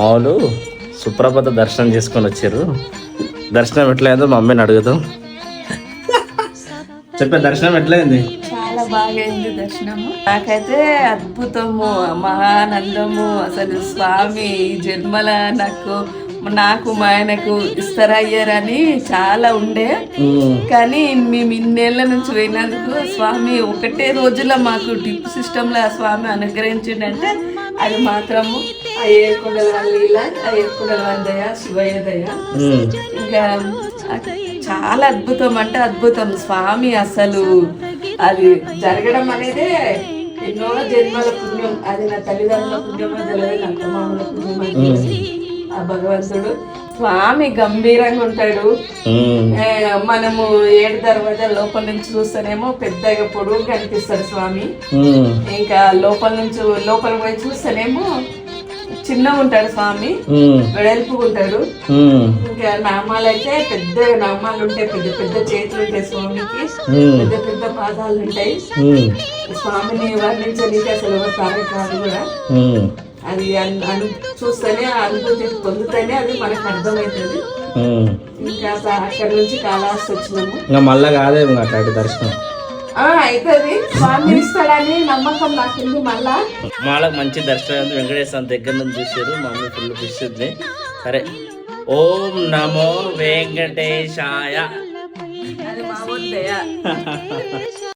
మామూలు సుప్రభాత దర్శనం చేసుకొని వచ్చారు. దర్శనం ఎట్లయిందో మా అమ్మని అడుగుదాం. చెప్పే దర్శనం ఎట్లయింది? చాలా బాగా అయింది దర్శనము. నాకైతే అద్భుతము, మహానందము. అసలు స్వామి ఈ జన్మల నాకు మా ఆయనకు ఇస్తారయ్యారని చాలా ఉండే, కానీ మేము ఇన్నేళ్ల నుంచి పోయినందుకు స్వామి ఒకటే రోజులో మాకు టిప్ సిస్టంలో స్వామి అనుగ్రహించిండంటే అది మాత్రము ఆ ఏడుకొండల లీల, ఆ ఏడుకొండల దయ, శివయ్య దయ. ఇంకా చాలా అద్భుతం అంటే అద్భుతం స్వామి. అసలు అది జరగడం అనేదే ఎన్నో జన్మల పుణ్యం. అది నా తల్లిదండ్రుల పుణ్యమో తెలియదు, నా అత్తమామల పుణ్యమో తెలియదు. ఆ భగవంతుడు స్వామి గంభీరంగా ఉంటాడు. మనము 7 దర్వాజా లోపల నుంచి చూస్తేనేమో పెద్దగా పొడుగు కనిపిస్తాడు స్వామి. ఇంకా లోపల పోయి చూస్తేనేమో చిన్నగా ఉంటాడు స్వామి, వెడల్పుగా ఉంటాడు. ఇంకా నామాలు అయితే పెద్ద నామాలు ఉంటాయి, పెద్ద పెద్ద చేతులు ఉంటాయి స్వామికి, పెద్ద పెద్ద పాదాలు ఉంటాయి. స్వామిని వర్ణించడానికి అసలు ఎవరు తారే కాదు కూడా. అది చూస్తేనే అనుభూతి పొందుతేనే అది మనకు అర్థమవుతుంది. ఇంకా అక్కడ నుంచి కాళహస్తి వచ్చినాము. ఇంకా మళ్ళా కాదే అట్లాంటి దర్శనం అవుతుంది. స్వామి ఇస్తాడని నమ్మకం నాకుంది. మాలకు మంచి దర్శనం వెంకటేశ్వర దగ్గర నుంచి చూసారు. మా మమ్మీ ఫుల్ పిస్తుంది. సరే, ఓం నమో వెంకటేశాయ. అది మా